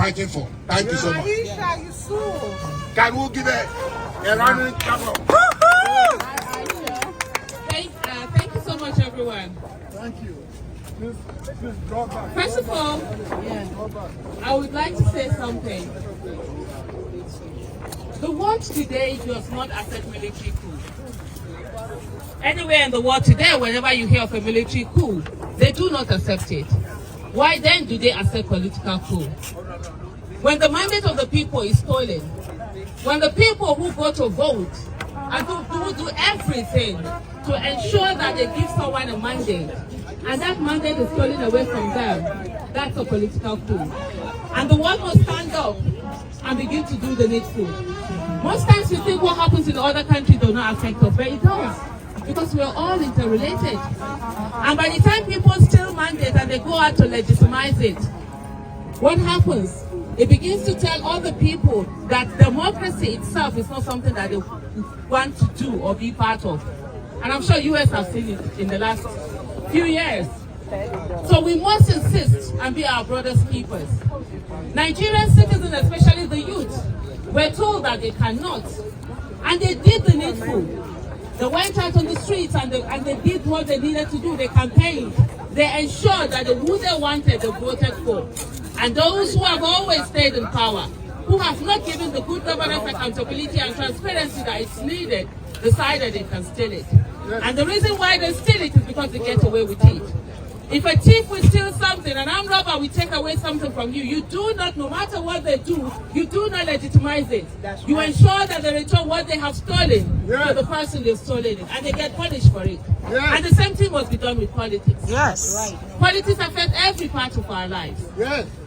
fighting for. Thank you so much. Can we give a round of applause? Thank you so much, everyone. Thank you. Please draw back. First of all, I would like to say something. The world today does not accept military coup. Anywhere in the world today, whenever you hear of a military coup, they do not accept it. Why then do they accept political coup? When the mandate of the people is stolen, when the people who go to vote and who do everything to ensure that they give someone a mandate, and that mandate is stolen away from them, that's a political coup. And the world must stand up and begin to do the needful. Most times we think what happens in other countries does not affect us, but it does. Because we are all interrelated. And by the time people steal mandate and they go out to legitimize it, what happens? It begins to tell other people that democracy itself is not something that they want to do or be part of. And I'm sure US have seen it in the last few years. So we must insist and be our brother's keepers. Nigerian citizens, especially the youth, were told that they cannot. And they did the needful. They went out on the streets and they did what they needed to do. They campaigned. They ensured that who they wanted, they voted for. And those who have always stayed in power, who have not given the good governance, accountability, and transparency that is needed, decided they can steal it. And the reason why they steal it is because they get away with it. If a thief will steal something, an armed robber will take away something from you, you do not, no matter what they do, you do not legitimize it. You ensure that they return what they have stolen to the person they've stolen it, and they get punished for it. And the same thing must be done with politics. Politics affect every part of our lives.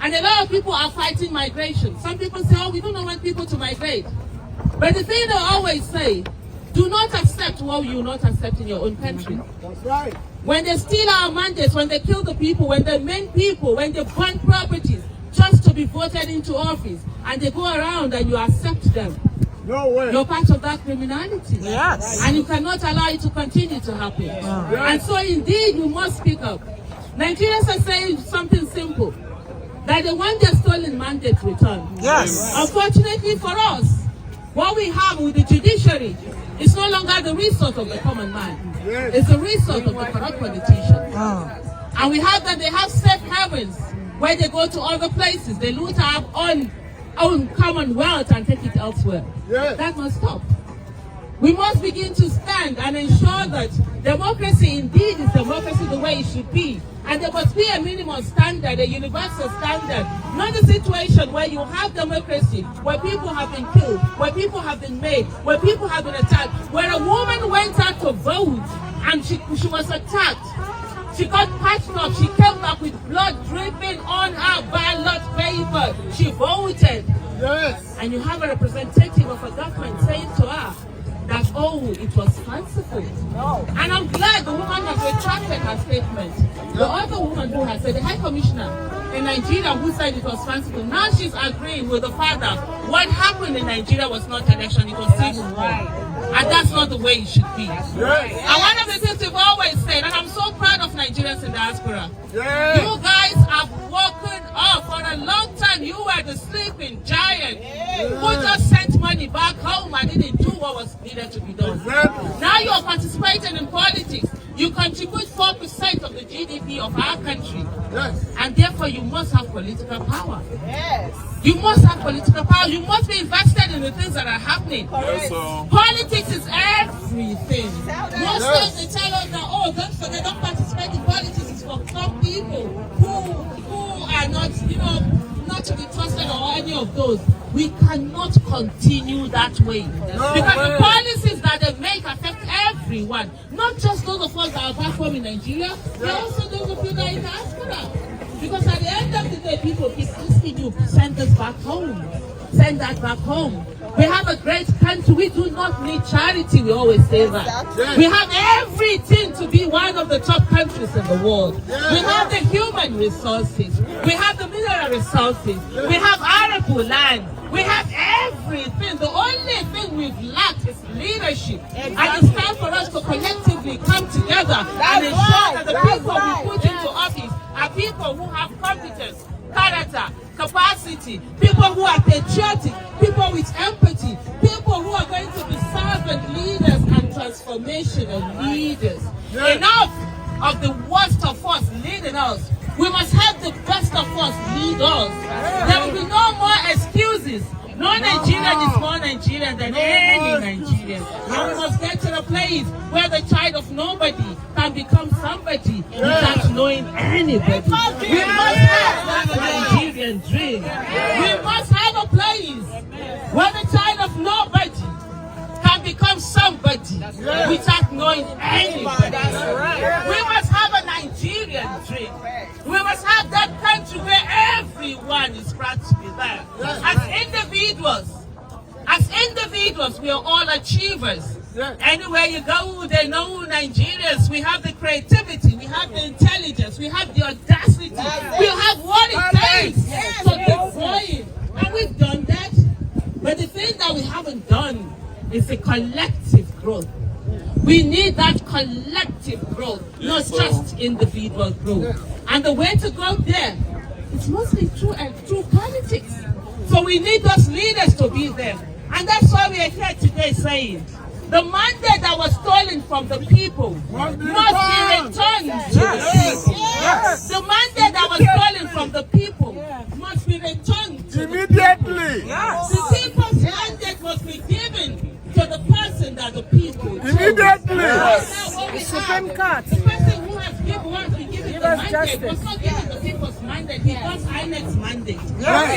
And a lot of people are fighting migration. Some people say, oh, we don't want people to migrate. But the thing they always say, do not accept what you will not accept in your own country. That's right. When they steal our mandates, when they kill the people, when they maim people, when they burn properties just to be voted into office, and they go around and you accept them, no way. You're part of that criminality. And you cannot allow it to continue to happen. And so indeed, we must speak up. Nigerians are saying something simple, that they want their stolen mandate returned. Unfortunately for us, what we have with the judiciary is no longer the resource of the common man. It's the resource of the corrupt politicians. And we have that they have safe havens where they go to other places. They loot our own commonwealth and take it elsewhere. That must stop. We must begin to stand and ensure that democracy indeed is democracy the way it should be. And there must be a minimum standard, a universal standard, not a situation where you have democracy, where people have been killed, where people have been made, where people have been attacked, where a woman went out to vote and she was attacked. She got patched up, she came back with blood dripping on her ballot paper. She voted. And you have a representative of a government saying to her that, oh, it was fanciful. And I'm glad the woman has retracted her statement. The other woman who has said, the High Commissioner in Nigeria who said it was fanciful, now she's agreeing with the fact that what happened in Nigeria was not election, it was civil war. And that's not the way it should be. And one of the things we've always said, and I'm so proud of Nigerians in diaspora, you guys have woken up for a long time. You were the sleeping giant who just sent money back home and didn't do what was needed to be done. Now you're participating in politics. You contribute 4% of the GDP of our country. And therefore you must have political power. You must have political power. You must be invested in the things that are happening. Politics is everything. Most times they tell us that, oh, don't forget, don't participate in politics. It's for some people who are not, not to be trusted or any of those. We cannot continue that way. Because the policies that they make affect everyone. Not just those of us that are back home in Nigeria, but also those of you that are in diaspora. Because at the end of the day, people keep asking you, send us back home. Send that back home. We have a great country. We do not need charity. We always say that. We have everything to be one of the top countries in the world. We have the human resources. We have the mineral resources. We have arable land. We have everything. The only thing we've lacked is leadership. And it's time for us to collectively come together and ensure that the people we put into office are people who have competence, character, capacity, people who are patriotic, people with empathy, people who are going to be servant leaders and transformational leaders. Enough of the worst of us leading us. We must have the best of us lead us. There will be no more excuses. No Nigerian is more Nigerian than any Nigerian. And we must get to the place where the child of nobody can become somebody without knowing anybody. We must have that Nigerian dream. We must have a place where the child of nobody can become somebody without knowing anybody. We must have a Nigerian dream. We must have that country where everyone is proud to be there. As individuals, we are all achievers. Anywhere you go, they know Nigerians. We have the creativity, we have the intelligence, we have the audacity, we have what it takes to keep going. And we've done that. But the thing that we haven't done is the collective growth. We need that collective growth, not just individual growth. And the way to go there is mostly through politics. So we need those leaders to be there. And that's why we are here today saying, the mandate that was stolen from the people must be returned to the people. The mandate that was stolen from the people must be returned to immediately. The people's mandate must be given to the person that the people chose. Immediately. The Supreme Court. The person who has been given the mandate was not given the people's mandate. He was INEC's mandate.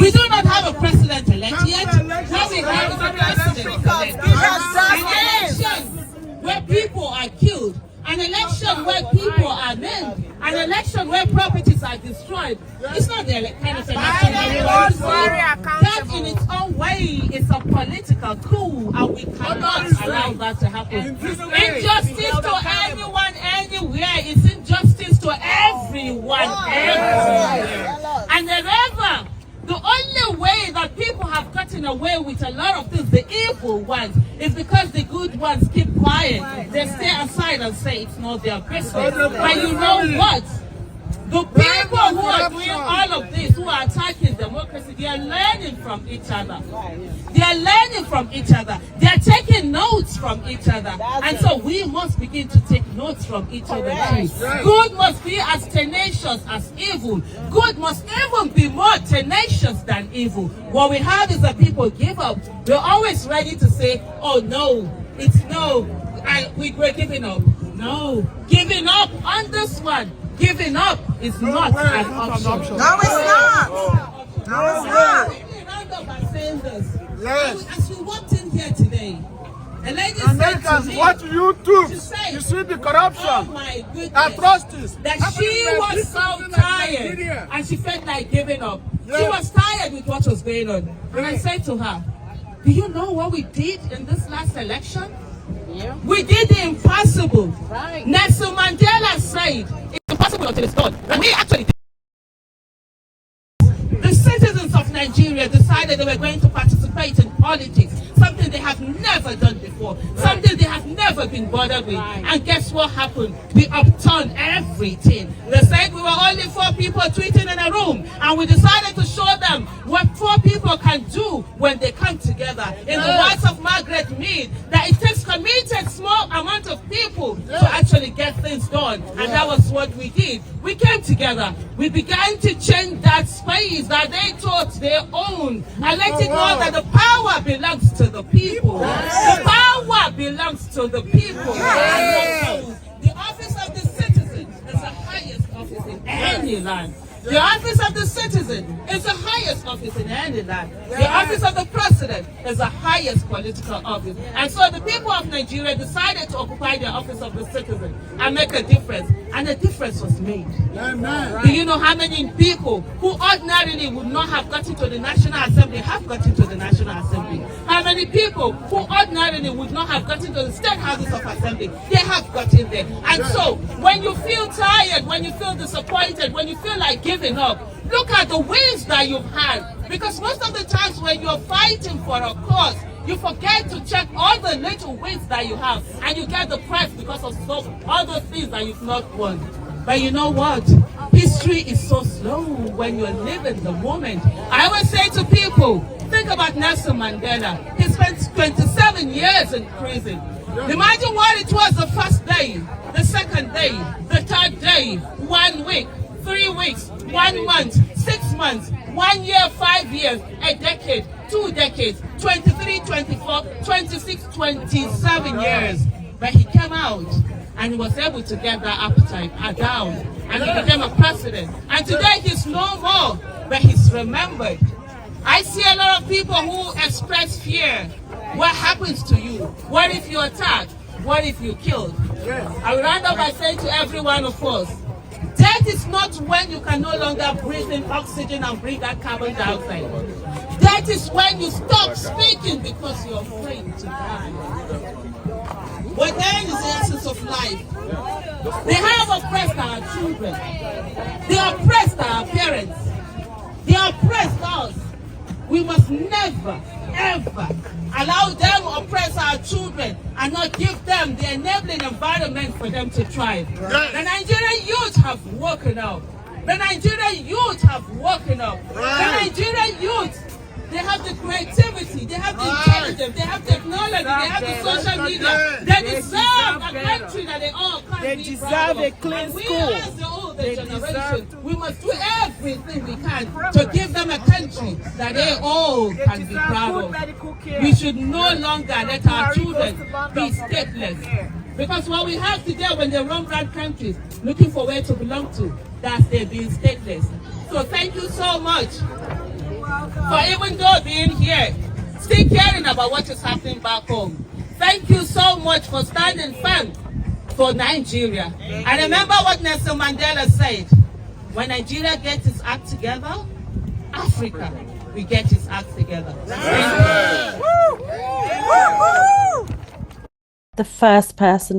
We do not have a president-elect yet. What we have is a president-elect. An election where people are killed, an election where people are maimed, an election where properties are destroyed. It's not the kind of election that we want to see. That in its own way is a political coup, and we cannot allow that to happen. Injustice to anyone, anywhere is injustice to everyone, everywhere. And wherever, the only way that people have gotten away with a lot of things, the evil ones, is because the good ones keep quiet. They stay aside and say it's not their business. But you know what? The people who are doing all of this, who are attacking democracy, they are learning from each other. They are learning from each other. They are taking notes from each other. And so we must begin to take notes from each other too. Good must be as tenacious as evil. Good must even be more tenacious than evil. What we have is that people give up. We're always ready to say, oh no, it's no, and we're giving up. No, giving up on this one. Giving up is not an option. No, it's not. No, it's not. Round up by saying this. Yes. As we walked in here today, a lady said to Americans, me, watch YouTube. she said, You see the corruption, oh my goodness, atrocities. that she was so tired and she felt like giving up. Yeah. She was tired with what was going on. And I said to her, do you know what we did in this last election? Yeah. We did the impossible. Right. Nelson Mandela said, it's impossible until it's done. And we actually did. The citizens of Nigeria decided they were going to participate in politics, something they have never done before, something they have never been bothered with. And guess what happened? We upturned everything. They said we were only 4 people tweeting in a room, and we decided to show them what 4 people can do when they come together. In the words of Margaret Mead, that it takes committed small amount of people to actually get things done. And that was what we did. We came together. We began to change that space that they thought they owned, and let it know that the power belongs to the people. The power belongs to the people. And the office of the citizen is the highest office in any land. The office of the citizen is the highest office in any land. The office of the president is the highest political office. And so the people of Nigeria decided to occupy the office of the citizen and make a difference. And a difference was made. Do you know how many people who ordinarily would not have gotten to the National Assembly have gotten to the National Assembly? How many people who ordinarily would not have gotten to the state houses of assembly, they have gotten there. And so when you feel tired, when you feel disappointed, when you feel like giving up, look at the wins that you've had. Because most of the times when you're fighting for a cause, you forget to check all the little wins that you have, and you get depressed because of all those things that you've not won. But you know what? History is so slow when you're living the moment. I always say to people, think about Nelson Mandela. He spent 27 years in prison. Imagine what it was the first day, the second day, the third day, 1 week, 3 weeks, 1 month, 6 months, 1 year, 5 years, a decade, 2 decades, 23, 24, 26, 27 years. But he came out and he was able to get that appetite down, and he became a president. And today he's no more, but he's remembered. I see a lot of people who express fear. What happens to you? What if you're attacked? What if you're killed? I will round up by saying to every one of us, death is not when you can no longer breathe in oxygen and breathe that carbon dioxide. Death is when you stop speaking because you're afraid to die. What then is the essence of life? They have oppressed our children. They oppressed our parents. They oppressed us. We must never, ever allow them to oppress our children and not give them the enabling environment for them to thrive. The Nigerian youth have woken up. The Nigerian youth have woken up. The Nigerian youth, they have the creativity, they have the intelligence, they have technology, they have the social media. They deserve a country that they all can be proud of. They deserve a clean school. We as the older generation, we must do everything we can to give them a country that they all can be proud of. We should no longer let our children be stateless. Because what we have today when they roam around countries looking for where to belong to, that's they being stateless. So thank you so much for even though being here, still caring about what is happening back home. Thank you so much for standing firm for Nigeria. And remember what Nelson Mandela said, when Nigeria gets its act together, Africa will get its act together. The first person